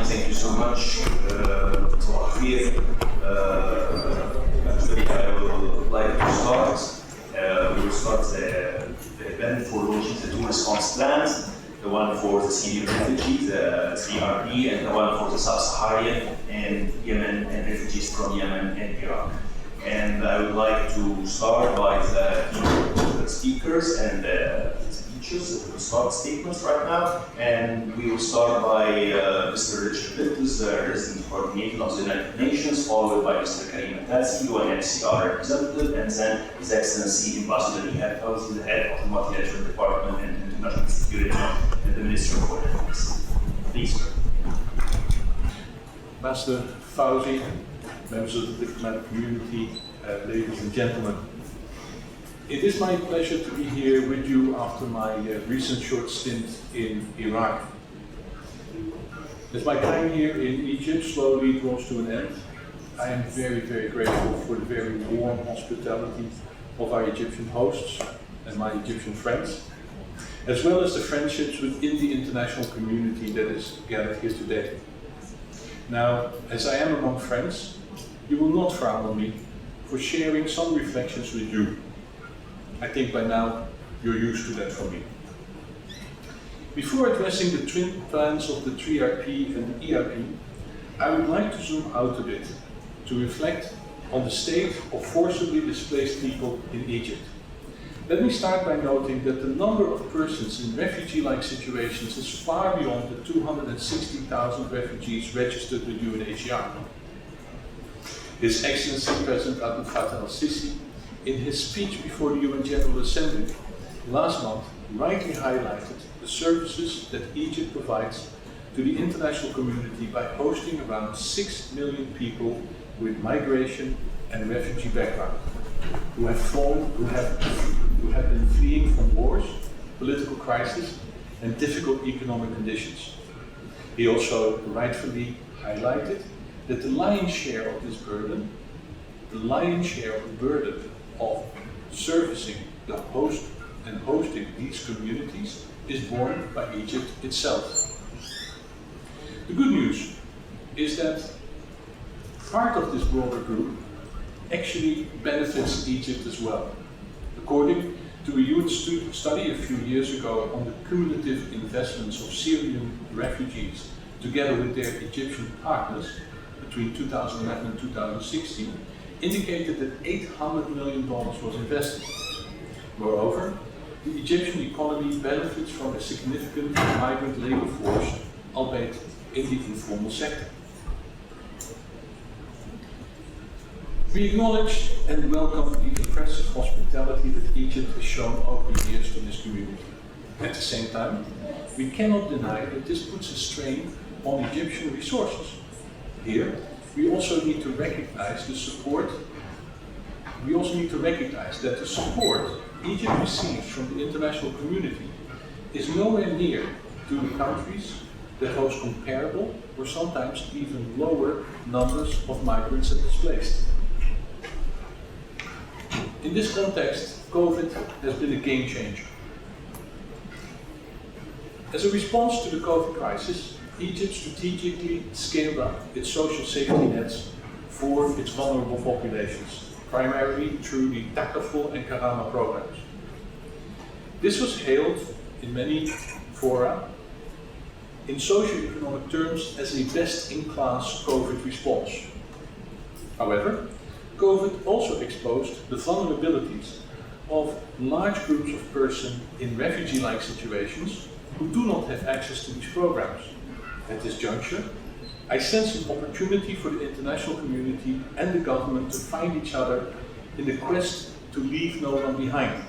thank you so much. Actually, I would like to start. We will start the event for launching the two response plans, the one for the Syrian refugees, the 3RP, and the one for the Sub-Saharan and Yemen and refugees from Yemen and Iraq. And I would like to start by the speakers and the speeches. We will start statements right now, and we will start by Mr. Richard Littus, the resident coordinator of the United Nations, followed by Mr. Karim Atassi, UNHCR representative, and then His Excellency Ambassador Ihab Fawzi, the head of the Multilateral Department and International Security and the Minister of Foreign Affairs. Please, sir. Ambassador Fawzi, members of the diplomatic community, ladies and gentlemen. It is my pleasure to be here with you after my recent short stint in Iraq. As my time here in Egypt slowly draws to an end, I am very, very grateful for the very warm hospitality of our Egyptian hosts and my Egyptian friends, as well as the friendships within the international community that is gathered here today. Now, as I am among friends, you will not frown on me for sharing some reflections with you. I think by now you're used to that from me. Before addressing the twin plans of the 3RP and the ERP, I would like to zoom out a bit to reflect on the state of forcibly displaced people in Egypt. Let me start by noting that the number of persons in refugee-like situations is far beyond the 260,000 refugees registered with UNHCR. His Excellency President Abdel Fattah al-Sisi, in his speech before the UN General Assembly last month, rightly highlighted the services that Egypt provides to the international community by hosting around 6 million people with migration and refugee background, who have been fleeing from wars, political crisis, and difficult economic conditions. He also rightfully highlighted that the lion's share of this burden, of servicing the host and hosting these communities is borne by Egypt itself. The good news is that part of this broader group actually benefits Egypt as well. According to a UN study a few years ago on the cumulative investments of Syrian refugees together with their Egyptian partners between 2011 and 2016, indicated that $800 million was invested. Moreover, the Egyptian economy benefits from a significant migrant labor force, albeit in the informal sector. We acknowledge and welcome the impressive hospitality that Egypt has shown over the years to this community. At the same time, we cannot deny that this puts a strain on Egyptian resources. Here, we also need to recognize the support. We also need to recognize that the support Egypt receives from the international community is nowhere near to the countries that host comparable or sometimes even lower numbers of migrants and displaced. In this context, COVID has been a game changer. As a response to the COVID crisis, Egypt strategically scaled up its social safety nets for its vulnerable populations, primarily through the Takaful and Karama programs. This was hailed in many fora in socio-economic terms as a best-in-class COVID response. However, COVID also exposed the vulnerabilities of large groups of persons in refugee-like situations who do not have access to these programs. At this juncture, I sense an opportunity for the international community and the government to find each other in the quest to leave no one behind.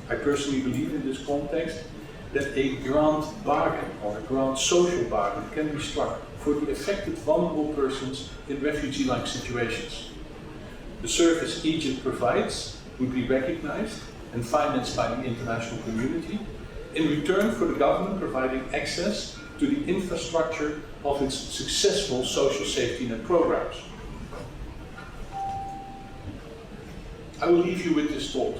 I personally believe in this context that a grand bargain or a grand social bargain can be struck for the affected vulnerable persons in refugee-like situations. The service Egypt provides would be recognized and financed by the international community in return for the government providing access to the infrastructure of its successful social safety net programs. I will leave you with this thought.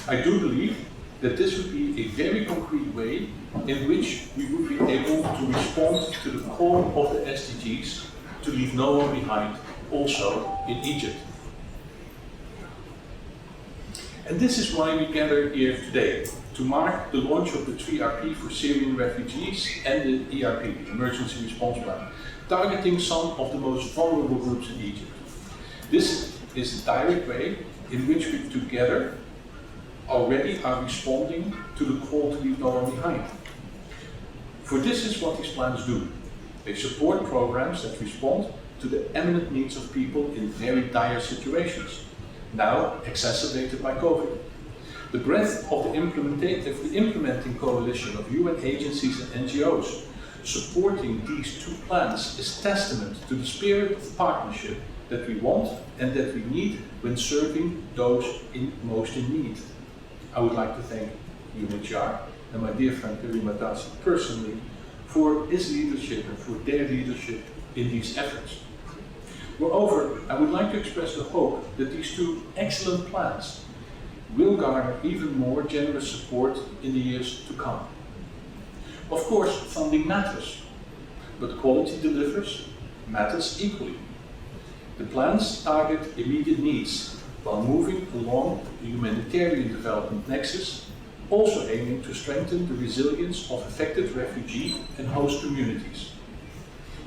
I do believe that this would be a very concrete way in which we would be able to respond to the call of the SDGs to leave no one behind, also in Egypt. And this is why we gather here today, to mark the launch of the 3RP for Syrian refugees and the ERP, Emergency Response Plan, targeting some of the most vulnerable groups in Egypt. This is a direct way in which we together already are responding to the call to leave no one behind. For this is what these plans do. They support programs that respond to the eminent needs of people in very dire situations, now exacerbated by COVID. The breadth of the implementing coalition of UN agencies and NGOs supporting these two plans is testament to the spirit of partnership that we want and that we need when serving those most in need. I would like to thank UNHCR and my dear friend Karim Atas personally for his leadership and for their leadership in these efforts. Moreover, I would like to express the hope that these two excellent plans will garner even more generous support in the years to come. Of course, funding matters, but quality delivers matters equally. The plans target immediate needs while moving along the humanitarian development nexus, also aiming to strengthen the resilience of affected refugee and host communities.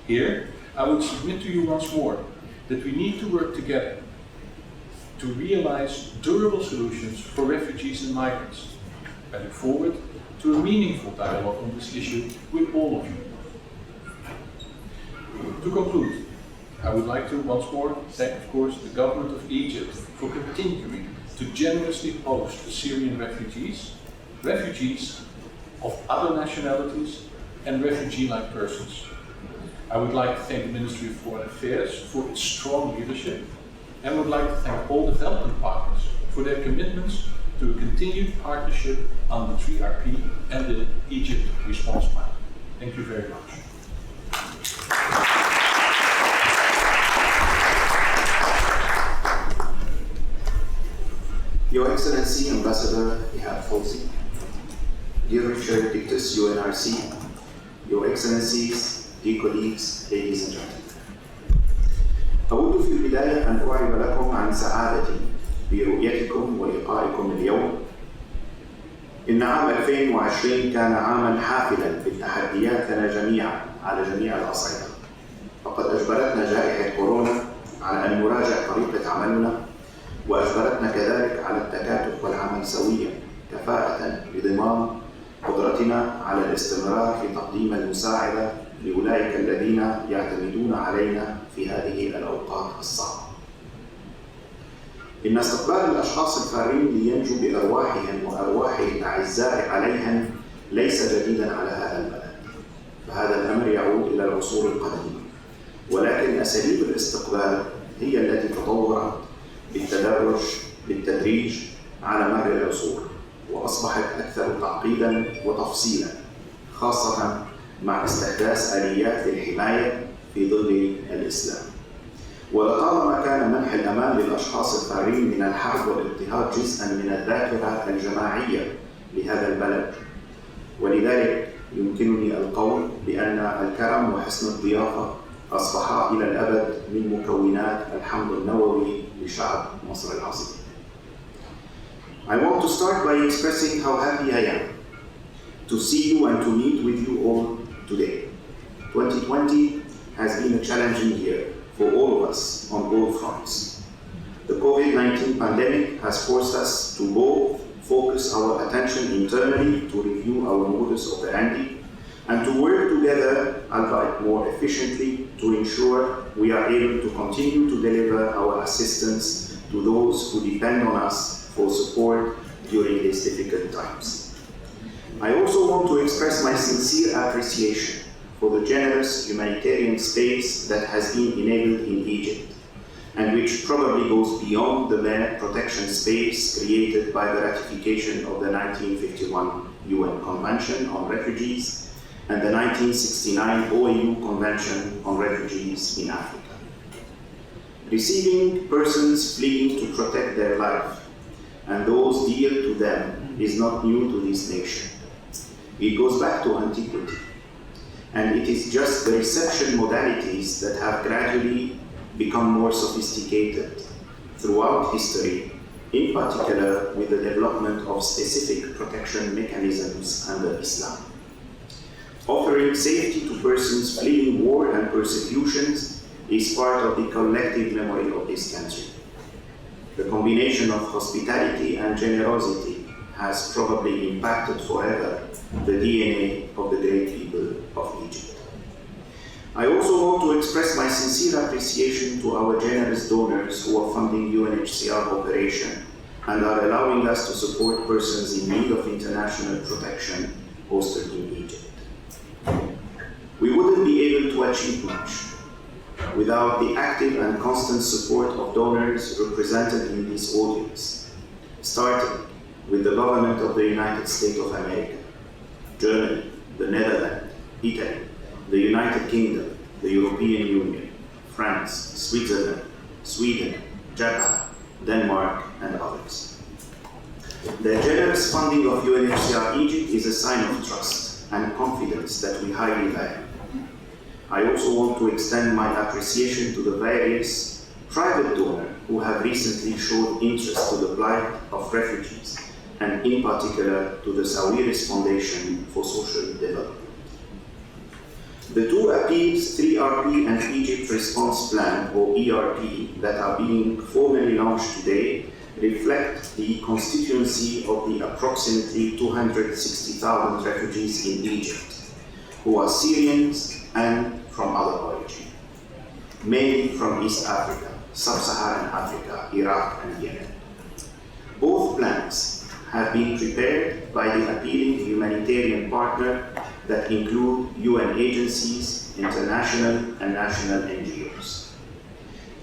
Here, I would submit to you once more that we need to work together to realize durable solutions for refugees and migrants. I look forward to a meaningful dialogue on this issue with all of you. To conclude, I would like to once more thank, of course, the government of Egypt for continuing to generously host the Syrian refugees of other nationalities, and refugee-like persons. I would like to thank the Ministry of Foreign Affairs for its strong leadership, and would like to thank all development partners for their commitments to a continued partnership on the 3RP and the Egypt Response Plan. Thank you very much. Your Excellency, Ambassador Ihab Fawzi, dear Richard Dictus, UNRC, Your Excellencies, dear colleagues, ladies and gentlemen. أود في البداية أن أعرب لكم عن سعادتي برؤيتكم ولقائكم اليوم. إن عام 2020 كان عاماً حافلاً بالتحديات لنا جميعاً على جميع الأصعدة. فقد أجبرتنا جائحة كورونا على أن نراجع طريقة عملنا، وأجبرتنا كذلك على التكاتف والعمل سوياً كفاءة لضمان قدرتنا على الاستمرار في تقديم المساعدة لأولئك الذين يعتمدون علينا في هذه الأوقات الصعبة. إن استقبال الأشخاص الفارين لينجوا بأرواحهم وأرواح الأعزاء عليهم ليس جديداً على هذا البلد، فهذا الأمر يعود إلى العصور القديمة، ولكن أساليب الاستقبال هي التي تطورت بالتدريج على مر العصور، وأصبحت أكثر تعقيداً وتفصيلاً، خاصة مع استحداث آليات للحماية في ظل الإسلام. ولطالما كان منح الأمان للأشخاص الفارين من الحرب والاضطهاد جزءاً من الذاكرة الجماعية لهذا البلد، ولذلك يمكنني القول بأن الكرم وحسن الضيافة أصبحا إلى الأبد من مكونات الحمض النووي لشعب مصر العظيم. I want to start by expressing how happy I am to see you and to meet with you all today. 2020 has been a challenging year for all of us on all fronts. The COVID-19 pandemic has forced us to both focus our attention internally to review our modus operandi and to work together, albeit more efficiently, to ensure we are able to continue to deliver our assistance to those who depend on us for support during these difficult times. I also want to express my sincere appreciation for the generous humanitarian space that has been enabled in Egypt, and which probably goes beyond the mere protection space created by the ratification of the 1951 UN Convention on Refugees and the 1969 OAU Convention on Refugees in Africa. Receiving persons fleeing to protect their life and those dear to them is not new to this nation. It goes back to antiquity, and it is just the reception modalities that have gradually become more sophisticated throughout history, in particular with the development of specific protection mechanisms under Islam. Offering safety to persons fleeing war and persecutions is part of the collective memory of this country. The combination of hospitality and generosity has probably impacted forever the DNA of the great people of Egypt. I also want to express my sincere appreciation to our generous donors who are funding UNHCR operation and are allowing us to support persons in need of international protection hosted in Egypt. We wouldn't be able to achieve much without the active and constant support of donors represented in this audience, starting with the government of the United States of America, Germany, the Netherlands, Italy, the United Kingdom, the European Union, France, Switzerland, Sweden, Japan, Denmark, and others. The generous funding of UNHCR Egypt is a sign of trust and confidence that we highly value. I also want to extend my appreciation to the various private donors who have recently showed interest to the plight of refugees, and in particular to the Sawiris Foundation for Social Development. The two appeals, 3RP and Egypt Response Plan, or ERP, that are being formally launched today reflect the constituency of the approximately 260,000 refugees in Egypt, who are Syrians and from other origin, mainly from East Africa, Sub-Saharan Africa, Iraq, and Yemen. Both plans have been prepared by the appealing humanitarian partner that include UN agencies, international and national NGOs.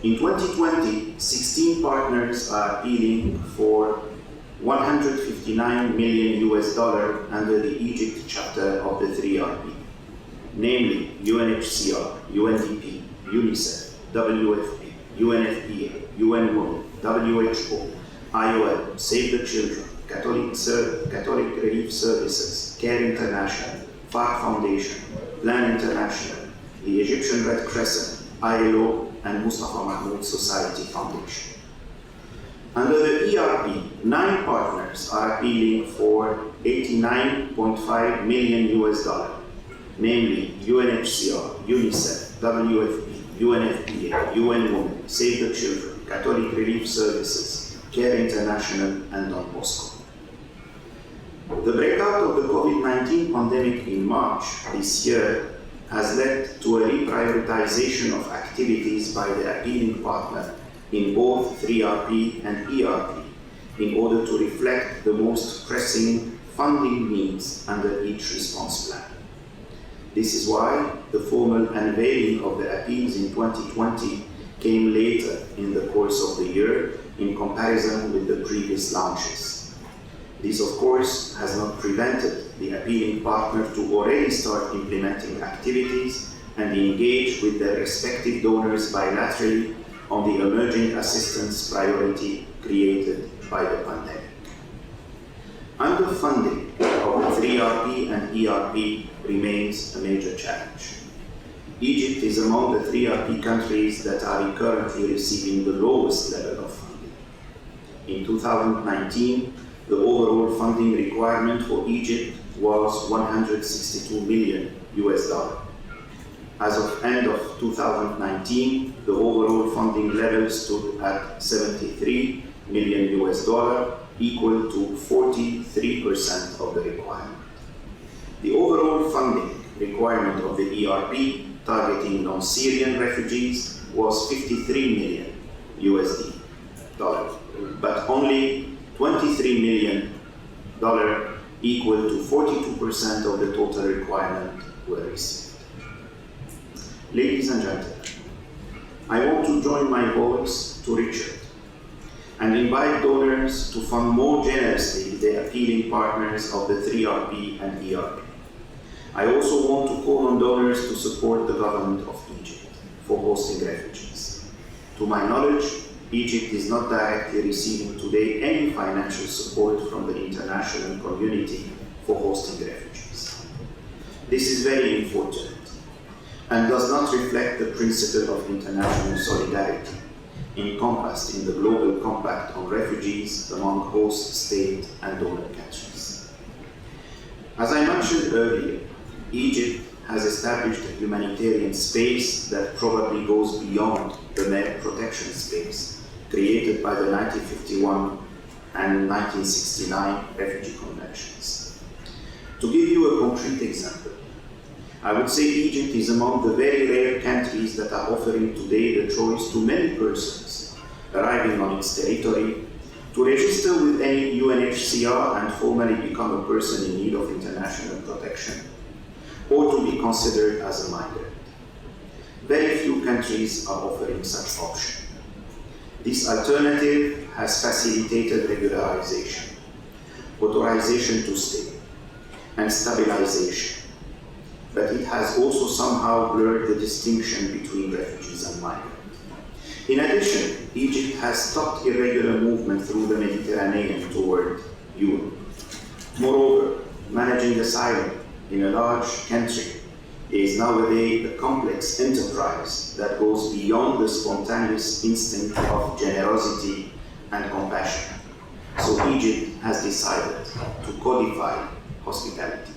In 2020, 16 partners are appealing for $159 million under the Egypt chapter of the 3RP, namely UNHCR, UNDP, UNICEF, WFP, UNFPA, UN Women, WHO, IOM, Save the Children, Catholic Relief Services, CARE International, FARC Foundation, Plan International, the Egyptian Red Crescent, ILO, and Mustafa Mahmoud Society Foundation. Under the ERP, 9 partners are appealing for $89.5 million, namely UNHCR, UNICEF, WFP, UNFPA, UN Women, Save the Children, Catholic Relief Services, CARE International, and Don Bosco. The breakout of the COVID-19 pandemic in March this year has led to a reprioritization of activities by the appealing partner in both 3RP and ERP in order to reflect the most pressing funding needs under each response plan. This is why the formal unveiling of the appeals in 2020 came later in the course of the year in comparison with the previous launches. This, of course, has not prevented the appealing partner to already start implementing activities and engage with their respective donors bilaterally on the emerging assistance priority created by the pandemic. Underfunding of the 3RP and ERP remains a major challenge. Egypt is among the 3RP countries that are currently receiving the lowest level of funding. In 2019, the overall funding requirement for Egypt was $162 million. As of end of 2019, the overall funding level stood at $73 million, equal to 43% of the requirement. The overall funding requirement of the ERP targeting non-Syrian refugees was $53 million, but only $23 million, equal to 42% of the total requirement, were received. Ladies and gentlemen, I want to join my voice to Richard and invite donors to fund more generously the appealing partners of the 3RP and ERP. I also want to call on donors to support the government of Egypt for hosting refugees. To my knowledge, Egypt is not directly receiving today any financial support from the international community for hosting refugees. This is very unfortunate and does not reflect the principle of international solidarity encompassed in the Global Compact on Refugees among host state and donor countries. As I mentioned earlier, Egypt has established a humanitarian space that probably goes beyond the mere protection space created by the 1951 and 1969 refugee conventions. To give you a concrete example, I would say Egypt is among the very rare countries that are offering today the choice to many persons arriving on its territory to register with any UNHCR and formally become a person in need of international protection, or to be considered as a migrant. Very few countries are offering such option. This alternative has facilitated regularization, authorization to stay, and stabilization, but it has also somehow blurred the distinction between refugees and migrants. In addition, Egypt has stopped irregular movement through the Mediterranean toward Europe. Moreover, managing asylum in a large country is nowadays a complex enterprise that goes beyond the spontaneous instinct of generosity and compassion. So Egypt has decided to codify hospitality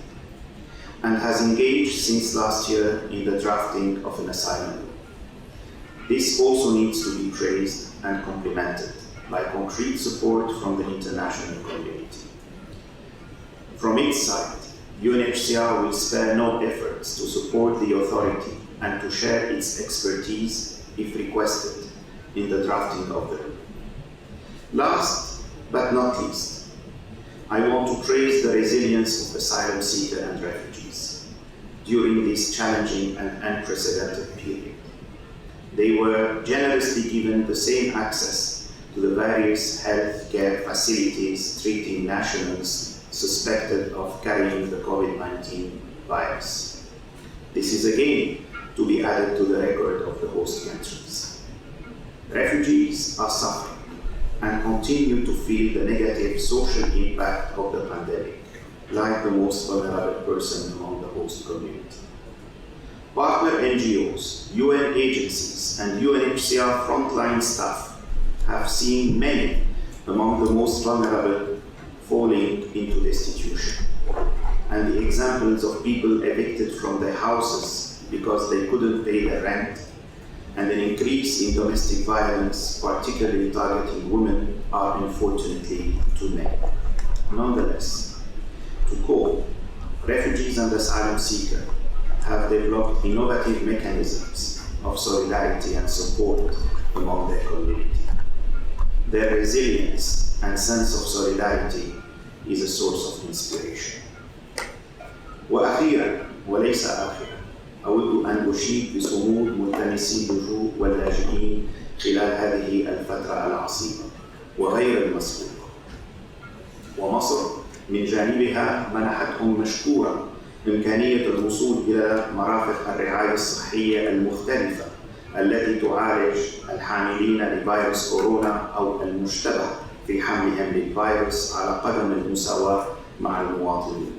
and has engaged since last year in the drafting of an asylum law. This also needs to be praised and complemented by concrete support from the international community. From its side, UNHCR will spare no efforts to support the authority and to share its expertise if requested in the drafting of the law. Last but not least, I want to praise the resilience of asylum seekers and refugees during this challenging and unprecedented period. They were generously given the same access to the various health care facilities treating nationals suspected of carrying the COVID-19 virus. This is again to be added to the record of the host countries. Refugees are suffering and continue to feel the negative social impact of the pandemic, like the most vulnerable person among the host community. Partner NGOs, UN agencies, and UNHCR frontline staff have seen many among the most vulnerable falling into destitution. And the examples of people evicted from their houses because they couldn't pay their rent, and an increase in domestic violence, particularly targeting women, are unfortunately too many. Nonetheless, to cope, refugees and asylum seekers have developed innovative mechanisms of solidarity and support among their community. Their resilience and sense of solidarity is a source of inspiration. وأخيرا وليس آخرا، أود أن أشيد بصمود ملتمسي اللجوء واللاجئين خلال هذه الفترة العصيبة وغير المسبوقة. ومصر من جانبها منحتهم مشكورا إمكانية الوصول إلى مرافق الرعاية الصحية المختلفة التي تعالج الحاملين لفيروس كورونا أو المشتبه في حملهم للفيروس على قدم المساواة مع المواطنين.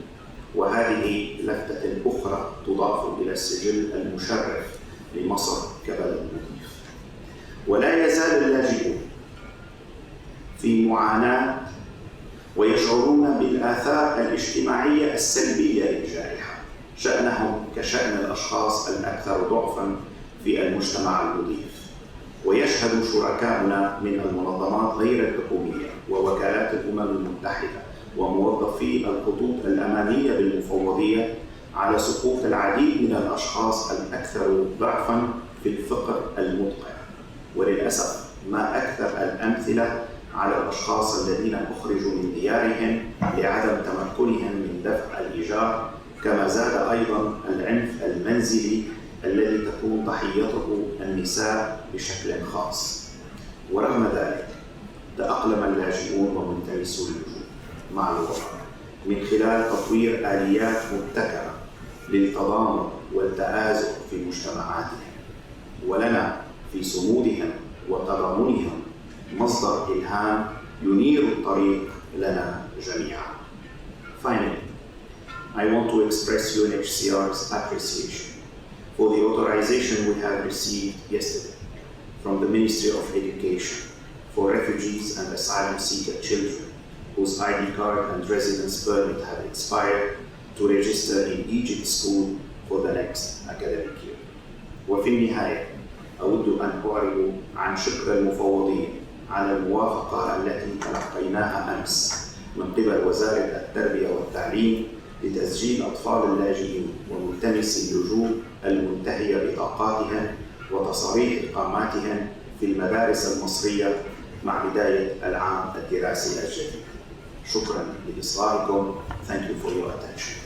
وهذه لفتة أخرى تضاف إلى السجل المشرف لمصر كبلد مضيف. ولا يزال اللاجئون في معاناة ويشعرون بالآثار الاجتماعية السلبية للجائحة، شأنهم كشأن الأشخاص الأكثر ضعفاً في المجتمع المضيف. ويشهد شركاؤنا من المنظمات غير الحكومية ووكالات الأمم المتحدة وموظفي الخطوط الأمانية بالمفوضية على سقوط العديد من الأشخاص الأكثر ضعفاً في الفقر المدقع. وللأسف ما أكثر الأمثلة على الأشخاص الذين أخرجوا من ديارهم لعدم تمكنهم من دفع الإيجار، كما زاد أيضاً العنف المنزلي الذي تكون ضحيته النساء بشكل خاص. ورغم ذلك تأقلم اللاجئون وملتمسو اللجوء مع الوضع من خلال تطوير آليات مبتكرة للتضامن والتآزر في مجتمعاتهم. ولنا في صمودهم وتضامنهم مصدر إلهام ينير الطريق لنا جميعا. Finally, I want to express UNHCR's appreciation for the authorization we have received yesterday from the Ministry of Education for refugees and asylum-seeker children whose ID card and residence permit have expired to register in Egypt school for the next academic year. وفي النهاية أود أن أعرب عن شكر المفوضين على الموافقة التي تلقيناها أمس من قبل وزارة التربية والتعليم لتسجيل أطفال اللاجئين وملتمسي اللجوء المنتهية بطاقاتهم وتصاريح إقاماتهم في المدارس المصرية مع بداية العام الدراسي الجديد. شكرا لإصغائكم. Thank you for your attention.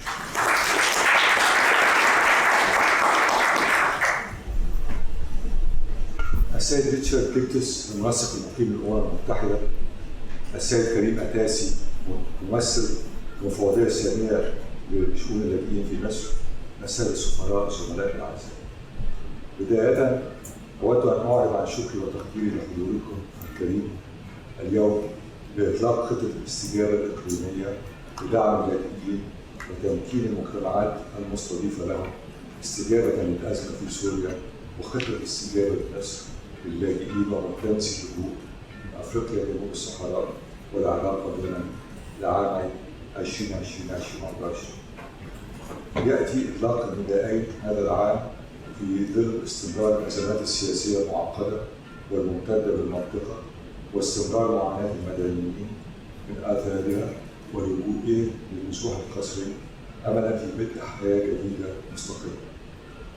السيد ريتشارد كيبتس المنسق المقيم للأمم المتحدة، السيد كريم أتاسي ممثل المفوضية السامية لشؤون اللاجئين في مصر، السادة السفراء زملائي الأعزاء. بداية أود أن أعرب عن شكري وتقديري لحضوركم الكريم اليوم لإطلاق خطة الاستجابة الإقليمية لدعم اللاجئين وتمكين المجتمعات المستضيفة لهم استجابة للأزمة في سوريا، وخطة استجابة لمصر للاجئين وملتمسي اللجوء من أفريقيا جنوب الصحراء والعراق واليمن لعام 2020-2021. يأتي إطلاق النداءين هذا العام في ظل استمرار الأزمات السياسية المعقدة والممتدة بالمنطقة واستمرار معاناة المدنيين من آثارها ولجوئهم للنزوح القسري أملا في بدء حياة جديدة مستقلة.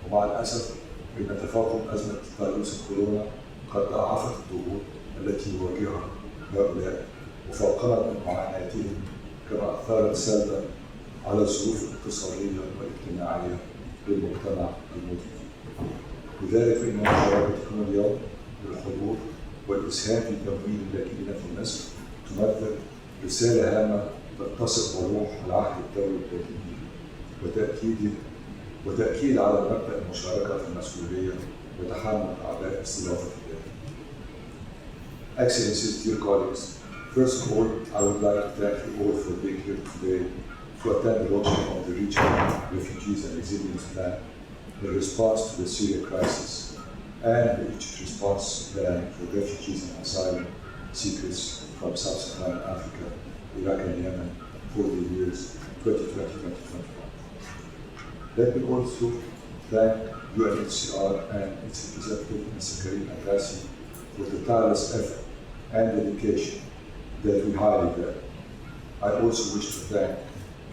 ومع الأسف إن تفاقم أزمة فيروس الكورونا قد ضاعفت الضغوط التي يواجهها هؤلاء وفاقمت من معاناتهم، كما أثارت سلبا على الظروف الاقتصادية والاجتماعية للمجتمع الموجود. لذلك فإن مشاركتكم اليوم بالحضور والإسهام في تمويل اللاجئين في مصر تمثل رسالة هامة تتصف بروح العهد الدولي اللاجئين وتأكيد على مبدأ المشاركة في المسؤولية وتحمل أعباء استضافة اللاجئين. Excellencies, dear colleagues, first of all, I would like to thank you all for being here today to attend the launching of the Regional Refugees and Resilience Plan in response to the Syrian crisis and the Egypt response plan for refugees and asylum-seekers from Sub-Saharan Africa, Iraq and Yemen for the years 2020-2021. Let me also thank UNHCR and its representative, Mr. Karim Atassi, for the tireless effort and dedication that we highly value. I also wish to thank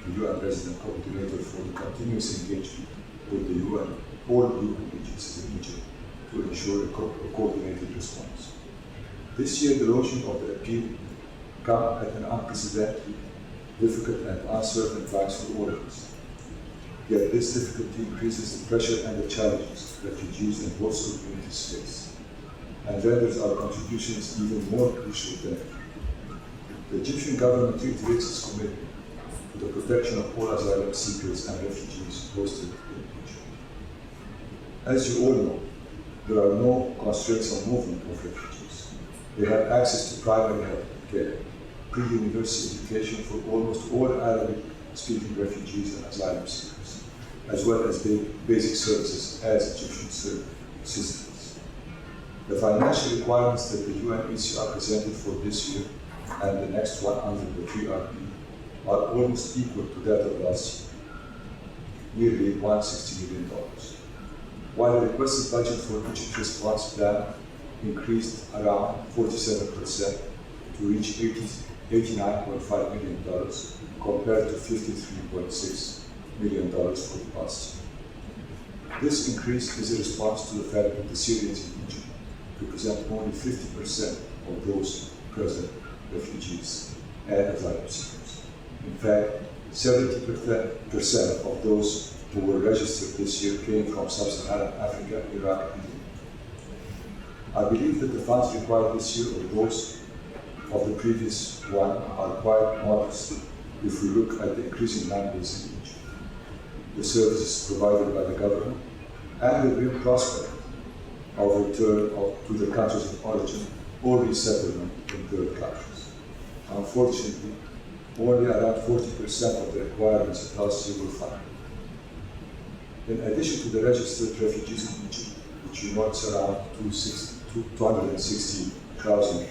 the UN Resident Coordinator for the continuous engagement with the UN, all UN agencies in Egypt, to ensure a coordinated response. This year, the launching of the appeal comes at an unprecedented, difficult and uncertain times for all of us. Yet this difficulty increases the pressure and the challenges refugees and host communities face, and renders our contributions even more crucial than ever. The Egyptian government reiterates its commitment to the protection of all asylum seekers and refugees hosted in Egypt. As you all know, there are no constraints on movement of refugees. They have access to primary health care, pre-university education for almost all Arabic-speaking refugees and asylum seekers, as well as basic services as Egyptian citizens. The financial requirements that the UNHCR presented for this year and the next one under the 3RP are almost equal to that of last year, nearly $160 million. While the requested budget for Egypt response plan increased around 47% to reach $89.5 million compared to $53.6 million for the past year. This increase is a response to the fact that the Syrians in Egypt represent only 50% of those present refugees and asylum seekers. In fact, 70% of those who were registered this year came from Sub-Saharan Africa, Iraq, and Yemen. I believe that the funds required this year or those of the previous one are quite modest if we look at the increasing numbers in Egypt, the services provided by the government, and the real prospect of return to the countries of origin or resettlement in third countries. Unfortunately, only around 40% of the requirements of last year were found. In addition to the registered refugees in Egypt, which unites around 260,000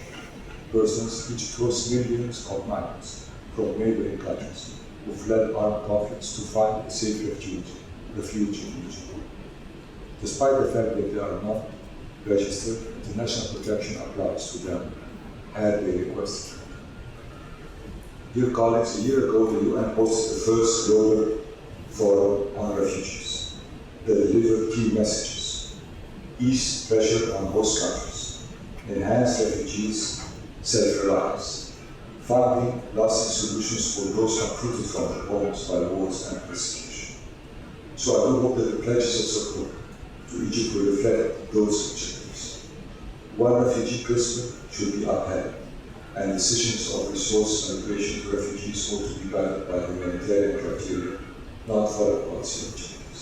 persons, Egypt hosts millions of migrants from neighboring countries who fled armed conflicts to find a safe refuge in Egypt. Despite the fact that they are not registered, international protection applies to them had they requested. Dear colleagues, a year ago the UN hosted the first global forum on refugees that delivered key messages: ease pressure on host countries, enhance refugees' self-reliance, finding lasting solutions for those uprooted from their homes by wars and persecution. So I do hope that the pledges of support to Egypt will reflect those objectives. One refugee prisoner should be upheld, and decisions of resource allocation to refugees ought to be guided by humanitarian criteria, not foreign policy objectives.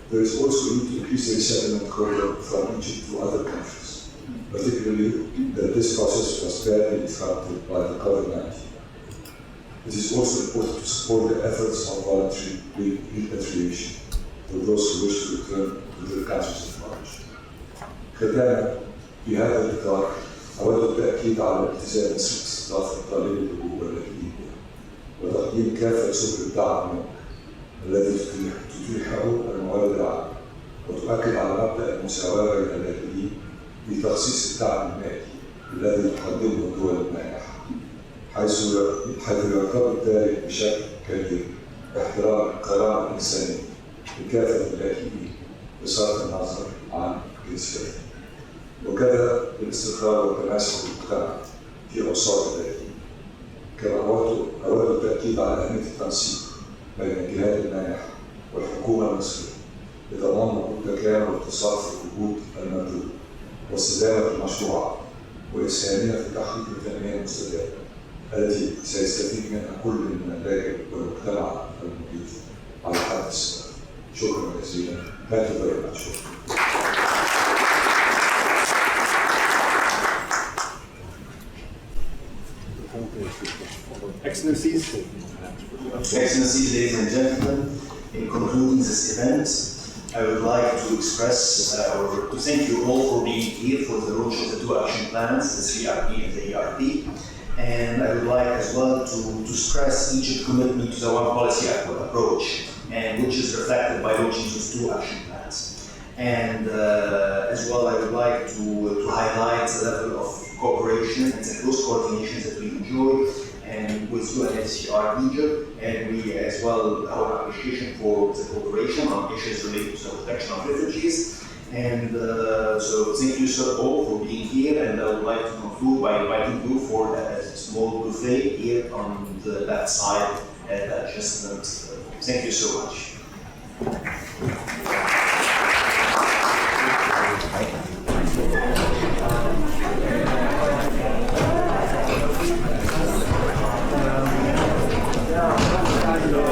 There is also a need to increase the resettlement corridor from Egypt to other countries, particularly that this process was badly disrupted by the COVID-19. It is also important to support the efforts of voluntary repatriation for those who wish to return to their countries of origin. ختاما في هذا الإطار أود التأكيد على الالتزام باستضافة طالبي اللجوء واللاجئين وتقديم كافة سبل الدعم الذي تتيحه الموارد العامة، وتؤكد على مبدأ المساواة بين اللاجئين بتخصيص الدعم المالي الذي تقدمه الدول المانحة، حيث يرتبط ذلك بشكل كبير باحترام الكرامة الإنسانية لكافة اللاجئين بصرف النظر عن جنسيتهم، وكذا بالاستقرار والتماسك المجتمع في أوساط اللاجئين. كما أود التأكيد على أهمية التنسيق بين الجهات المانحة والحكومة المصرية لضمان وجود تكامل واتصال في الجهود المبذولة واستدامة المشروعات وإسهامها في تحقيق التنمية المستدامة التي سيستفيد منها كل من اللاجئ والمجتمع المحيط على حد السواء. شكرا جزيلا. Thank you very much. Excellencies, ladies and gentlemen, in concluding this event, I would like to express or to thank you all for being here for the launch of the two action plans, the 3RP and the ERP. And I would like as well to stress Egypt's commitment to the one policy approach, and which is reflected by launching these two action plans. And as well, I would like to highlight the level of cooperation and the close coordination that we enjoy and with UNHCR Egypt, and we as well our appreciation for the cooperation on issues related to the protection of refugees. And so thank you so all for being here, and I would like to conclude by inviting you for a small buffet here on the left side at the adjustment. Thank you so much.